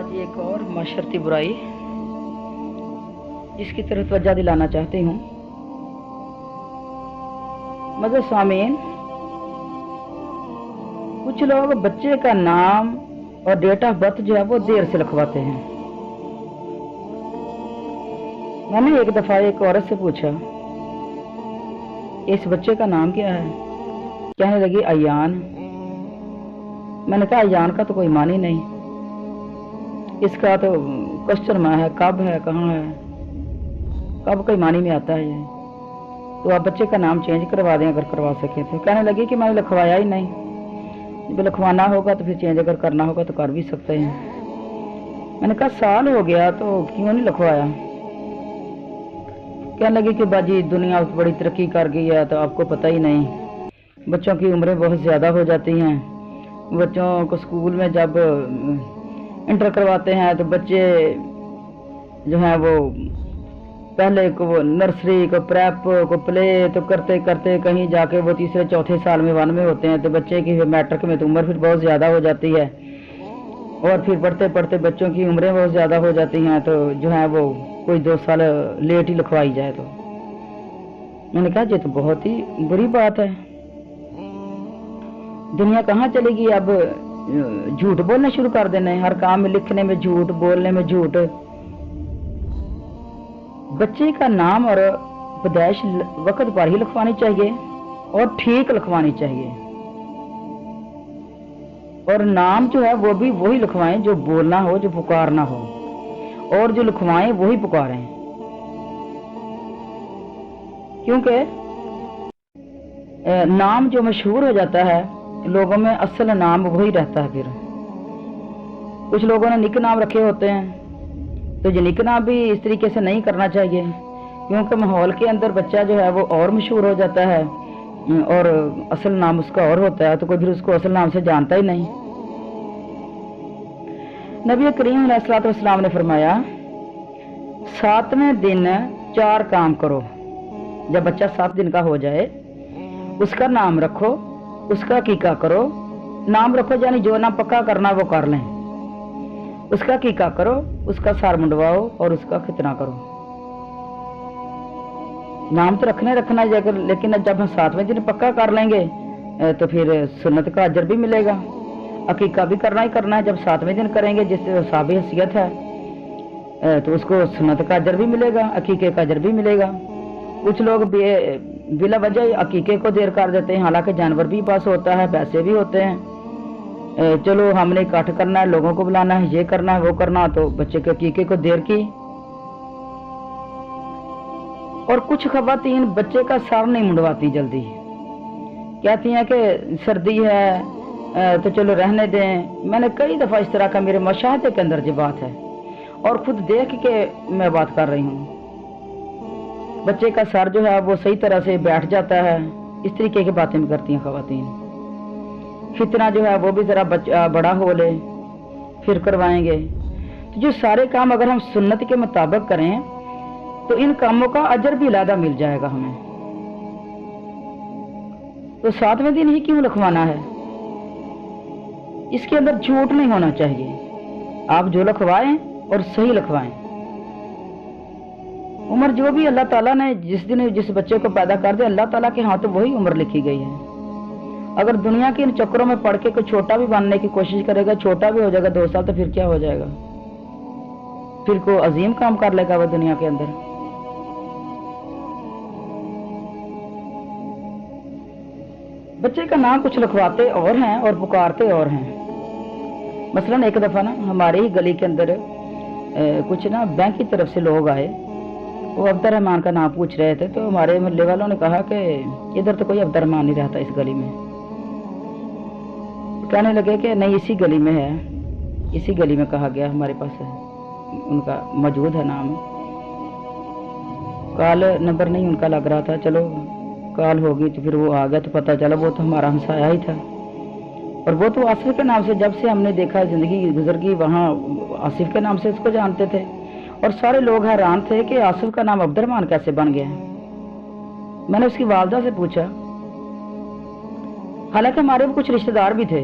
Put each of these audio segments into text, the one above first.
آج ایک اور معاشرتی برائی جس کی طرف توجہ دلانا چاہتی ہوں۔ مدر سامعین، کچھ لوگ بچے کا نام اور ڈیٹ آف برتھ جو ہے وہ دیر سے لکھواتے ہیں۔ میں نے ایک دفعہ ایک عورت سے پوچھا اس بچے کا نام کیا ہے؟ کہنے لگی ایان۔ میں نے کہا ایان کا تو کوئی معنی نہیں، اس کا تو کوشچن ہے، کب ہے، کہاں ہے، کب کوئی معنی میں آتا ہے یہ؟ تو آپ بچے کا نام چینج کروا دیں اگر کروا سکیں تو۔ کہنے لگی کہ میں نے لکھوایا ہی نہیں، جب لکھوانا ہوگا تو پھر چینج اگر کرنا ہوگا تو کر بھی سکتے ہیں۔ میں نے کہا سال ہو گیا تو کیوں نہیں لکھوایا؟ کہنے لگی کہ باجی دنیا بڑی ترقی کر گئی ہے تو آپ کو پتہ ہی نہیں، بچوں کی عمریں بہت زیادہ ہو جاتی ہیں، بچوں کو اسکول میں جب انٹر کرواتے ہیں تو بچے جو ہیں وہ پہلے کو نرسری کو پریپ کو پلے تو کرتے کرتے کہیں جا کے وہ تیسرے چوتھے سال میں 1 میں ہوتے ہیں، تو بچے کی میٹرک میں تو عمر پھر بہت زیادہ ہو جاتی ہے، اور پھر پڑھتے پڑھتے بچوں کی عمریں بہت زیادہ ہو جاتی ہیں، تو جو ہے وہ کوئی 2 سال لیٹ ہی لکھوائی جائے تو۔ میں نے کہا یہ تو بہت ہی بری بات ہے، دنیا کہاں چلے گی؟ اب جھوٹ بولنا شروع کر دینا ہے، ہر کام میں لکھنے میں جھوٹ، بولنے میں جھوٹ۔ بچے کا نام اور پیدائش وقت پر ہی لکھوانی چاہیے اور ٹھیک لکھوانی چاہیے، اور نام جو ہے وہ بھی وہی لکھوائیں جو بولنا ہو، جو پکارنا ہو، اور جو لکھوائیں وہی پکاریں، کیونکہ نام جو مشہور ہو جاتا ہے لوگوں میں اصل نام وہی رہتا ہے۔ پھر کچھ لوگوں نے نک نام رکھے ہوتے ہیں، تو یہ نک نام بھی اس طریقے سے نہیں کرنا چاہیے، کیونکہ ماحول کے اندر بچہ جو ہے وہ اور مشہور ہو جاتا ہے اور اصل نام اس کا اور ہوتا ہے، تو کوئی پھر اس کو اصل نام سے جانتا ہی نہیں۔ نبی کریم علیہ الصلوۃ والسلام نے فرمایا 7ویں دن 4 کام کرو، جب بچہ 7 دن کا ہو جائے اس کا نام رکھو، اس کا عقیقہ کرو۔ نام رکھو یعنی جو نام پکا کرنا وہ کر لیں، اس کا عقیقہ کرو، اس کا سر منڈواؤ اور اس کا ختنہ کرو۔ نام تو رکھنا ہے، لیکن جب ہم 7ویں دن پکا کر لیں گے تو پھر سنت کا اجر بھی ملے گا۔ عقیقہ بھی کرنا ہی کرنا ہے، جب 7ویں دن کریں گے، جس سے صحابی حیثیت ہے تو اس کو سنت کا اجر بھی ملے گا، عقیقے کا اجر بھی ملے گا۔ کچھ لوگ بلا وجہ عقیقے کو دیر کر دیتے ہیں، حالانکہ جانور بھی پاس ہوتا ہے، پیسے بھی ہوتے ہیں، چلو ہم نے اکٹھ کرنا ہے، لوگوں کو بلانا ہے، یہ کرنا ہے وہ کرنا، تو بچے کے عقیقے کو دیر کی۔ اور کچھ خواتین بچے کا سر نہیں منڈواتی جلدی، کہتی ہیں کہ سردی ہے تو چلو رہنے دیں۔ میں نے کئی دفعہ اس طرح کا میرے مشاہدے کے اندر یہ بات ہے اور خود دیکھ کے میں بات کر رہی ہوں۔ بچے کا سر جو ہے وہ صحیح طرح سے بیٹھ جاتا ہے، اس طریقے کی باتیں بھی کرتی ہیں خواتین۔ ختنہ جو ہے وہ بھی ذرا بڑا ہو لے پھر کروائیں گے۔ تو جو سارے کام اگر ہم سنت کے مطابق کریں تو ان کاموں کا اجر بھی علیحدہ مل جائے گا ہمیں۔ تو 7ویں دن ہی کیوں لکھوانا ہے؟ اس کے اندر جھوٹ نہیں ہونا چاہیے، آپ جو لکھوائیں اور صحیح لکھوائیں۔ عمر جو بھی اللہ تعالیٰ نے جس دن جس بچے کو پیدا کر دے، اللہ تعالیٰ کے ہاں تو وہی عمر لکھی گئی ہے۔ اگر دنیا کے ان چکروں میں پڑھ کے کوئی چھوٹا بھی بننے کی کوشش کرے گا، چھوٹا بھی ہو جائے گا 2 سال، تو پھر کیا ہو جائے گا؟ پھر کوئی عظیم کام کر لے گا وہ دنیا کے اندر۔ بچے کا نام کچھ لکھواتے اور ہیں اور پکارتے اور ہیں۔ مثلاً ایک دفعہ نا ہماری ہی گلی کے اندر کچھ نا بینک کی طرف سے لوگ آئے، وہ عبد الرحمان کا نام پوچھ رہے تھے، تو ہمارے محلے والوں نے کہا کہ ادھر تو کوئی عبد الرحمان نہیں رہتا اس گلی میں۔ کہنے لگے کہ نہیں اسی گلی میں ہے، اسی گلی میں کہا گیا ہمارے پاس ہے، ان کا موجود ہے نام، کال نمبر نہیں ان کا لگ رہا تھا، چلو کال ہوگی تو پھر وہ آ گیا تو پتہ چلا وہ تو ہمارا ہمسایہ ہی تھا، اور وہ تو آصف کے نام سے جب سے ہم نے دیکھا زندگی گزر گئی وہاں آصف کے نام سے اس کو جانتے تھے، اور سارے لوگ حیران تھے کہ آصف کا نام عبد الرحمان کیسے بن گیا ہے۔ میں نے اس کی والدہ سے پوچھا، حالانکہ ہمارے بھی کچھ رشتہ دار بھی تھے،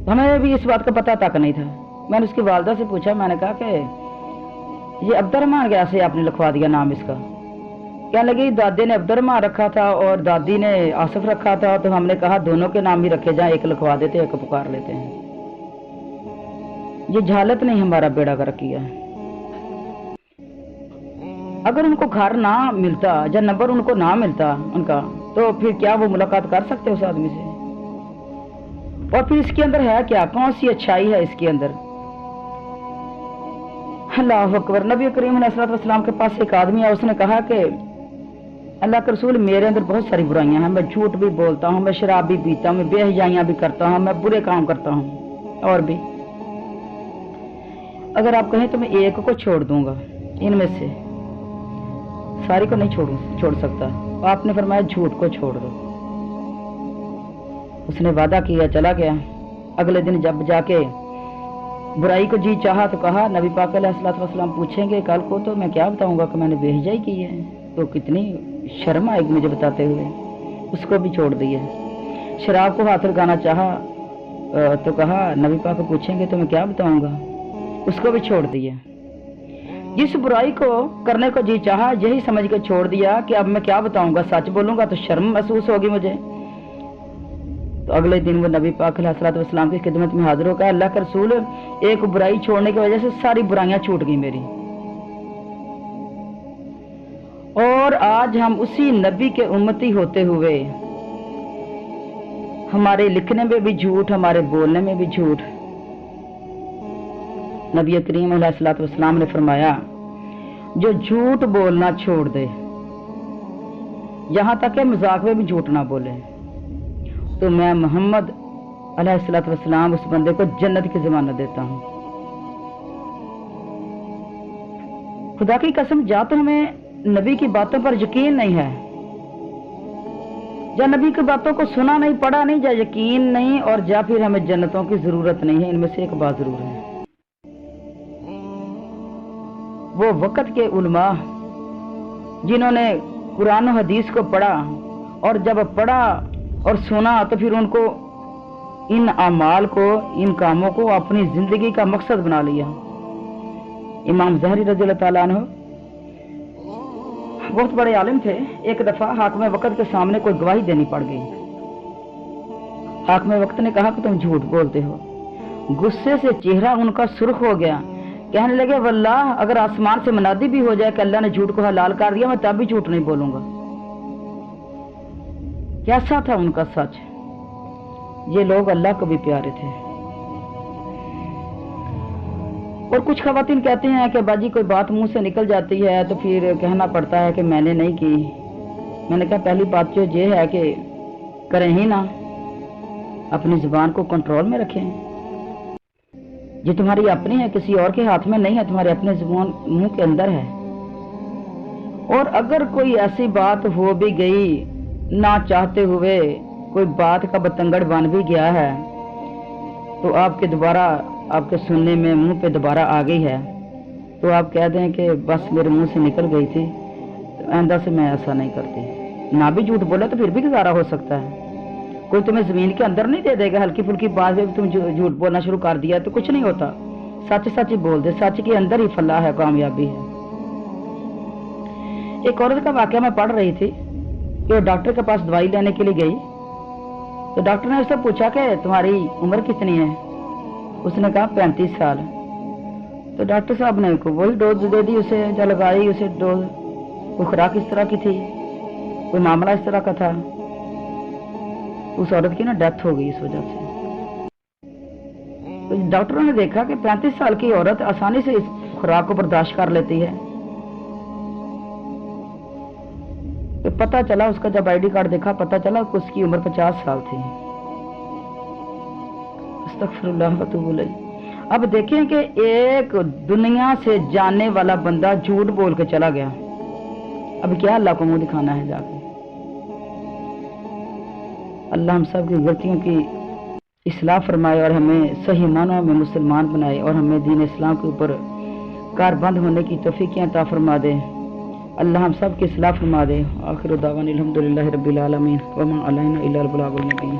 ہمیں بھی اس بات کا پتہ تک نہیں تھا मैंने उसकी वालदा से पूछा, मैंने कहा कि ये अब्दुर्रहमान कैसे आपने लिखवा दिया नाम इसका? कहने लगी दादी ने अब्दुर्रहमान रखा था और दादी ने आसिफ रखा था, तो हमने कहा दोनों के नाम ही रखे जाएं, एक लिखवा देते एक पुकार लेते हैं। ये जहालत नहीं हमारा बेड़ा गर्क किया। अगर उनको घर ना मिलता या नंबर उनको ना मिलता उनका, तो फिर क्या वो मुलाकात कर सकते उस आदमी से? और फिर इसके अंदर है क्या, कौन सी अच्छाई है इसके अंदर? अल्लाह अकबर। नबी करीम अलैहिस्सलाम के पास एक आदमी है, उसने कहा कि अल्लाह के रसूल मेरे अंदर बहुत सारी बुराइयां हैं, मैं झूठ भी बोलता हूँ, मैं शराब भी पीता हूँ, मैं बेहयाइयां भी करता हूँ, मैं बुरे काम करता हूँ और भी। अगर आप कहें तो मैं एक को छोड़ दूंगा, इनमें से सारी को नहीं छोड़ सकता। आपने फरमाया झूठ को छोड़ दो। उसने वादा किया, चला गया। अगले दिन जब जाके बुराई को जी चाहा तो कहा नबी पाक अलैहिस्सलाम पूछेंगे कल को तो मैं क्या बताऊंगा कि मैंने बेहिजाई की है, तो कितनी शर्म आएगी मुझे बताते हुए। उसको भी छोड़ दिया। शराब को हाथ लगाना चाहा तो कहा नबी पाक पूछेंगे तो मैं क्या बताऊंगा, उसको भी छोड़ दिया। जिस बुराई को करने को जी चाहा यही समझ के छोड़ दिया कि अब मैं क्या बताऊंगा, सच बोलूंगा तो शर्म महसूस होगी मुझे। तो अगले दिन वो नबी पाक अलैहिस्सलाम की खिदमत में हाजिर होकर अल्लाह के रसूल एक बुराई छोड़ने की वजह से सारी बुराइयां छूट गई मेरी। और आज हम उसी नबी के उम्मती होते हुए हमारे लिखने में भी झूठ, हमारे बोलने में भी झूठ। नबी करीम अलैहिस्सलाम ने फरमाया जो झूठ बोलना छोड़ दे, यहां तक कि मजाक में भी झूठ ना बोले, तो मैं मोहम्मद अलैहिस्सलाम उस बंदे को जन्नत की जमानत देता हूं। खुदा की कसम, जा तो हमें नबी की बातों पर यकीन नहीं है, या नबी की बातों को सुना नहीं, पढ़ा नहीं, या यकीन नहीं, और जा फिर हमें जन्नतों की जरूरत नहीं है। इनमें से एक बात जरूर है, वो वक्त के उलमा जिन्होंने कुरान और हदीस को पढ़ा, और जब पढ़ा और सुना तो फिर उनको इन अमाल को, इन कामों को अपनी जिंदगी का मकसद बना लिया। इमाम ज़हरी रज़ियल्लाहु ताला अन्हु बहुत बड़े आलिम थे। एक दफा हाकिम वक्त के सामने कोई गवाही देनी पड़ गई। हाकिम वक्त ने कहा कि तुम झूठ बोलते हो। गुस्से से चेहरा उनका सुर्ख हो गया। कहने लगे वल्लाह अगर आसमान से मुनादी भी हो जाए कि अल्लाह ने झूठ को हलाल कर दिया, मैं तब भी झूठ नहीं बोलूंगा। कैसा था उनका सच। ये लोग अल्लाह को भी प्यारे थे। और कुछ खवातीन कहती हैं कि बाजी कोई बात मुंह से निकल जाती है तो फिर कहना पड़ता है कि मैंने नहीं की। मैंने कहा पहली बात जो ये है कि करें ही ना, अपनी जुबान को कंट्रोल में रखें। ये तुम्हारी अपनी है, किसी और के हाथ में नहीं है, तुम्हारे अपने जुबान मुंह के अंदर है। और अगर कोई ऐसी बात हो भी गई ना चाहते हुए, कोई बात का बतंगड़ बन भी गया है, तो आपके दोबारा आपके सुनने में मुंह पे दोबारा आ गई है, तो आप कह दें कि बस मेरे मुंह से निकल गई थी, तो आइंदा से मैं ऐसा नहीं करती। ना भी झूठ बोला तो फिर भी गुजारा हो सकता है। कोई तुम्हें जमीन के अंदर नहीं दे देगा, हल्की फुल्की बात में तुम झूठ बोलना शुरू कर दिया तो कुछ नहीं होता। सच सच ही बोल दे, सच के अंदर ही फलाह है, कामयाबी है। एक औरत का वाकया मैं पढ़ रही थी कि वो डॉक्टर के पास दवाई लेने के लिए गई, तो डॉक्टर ने उससे पूछा कि तुम्हारी उम्र कितनी है। उसने कहा 35 साल। तो डॉक्टर साहब ने वही डोज दे दी उसे, जो लगाई उसे डोज। वो खुराक इस तरह की थी, कोई मामला इस तरह का था। उस औरत की ना डेथ हो गई इस वजह से। तो डॉक्टरों ने देखा कि 35 साल की औरत आसानी से इस खुराक को बर्दाश्त कर लेती है। तो पता चला, उसका जब आईडी कार्ड देखा पता चला कि उसकी उम्र 50 साल थी। अस्तगफिरुल्लाह व अतूबु इलैह। अब देखें कि एक दुनिया से जानने वाला बंदा झूठ बोल के चला गया। अब क्या अल्लाह को मुंह दिखाना है जाके। अल्लाह हम सब की गलतियों की इस्लाह फरमाए और हमें सही मानों में मुसलमान बनाए, और हमें दीन इस्लाम के ऊपर कारबंद होने की तौफीक अता फरमा दे। अल्लाह हम सब की इस्लाह फरमा दे। आखिर दावाना अल्हम्दुलिल्लाहि रब्बिल आलमीन व मा अलैना इल्ला अल बलागुल मुबीन।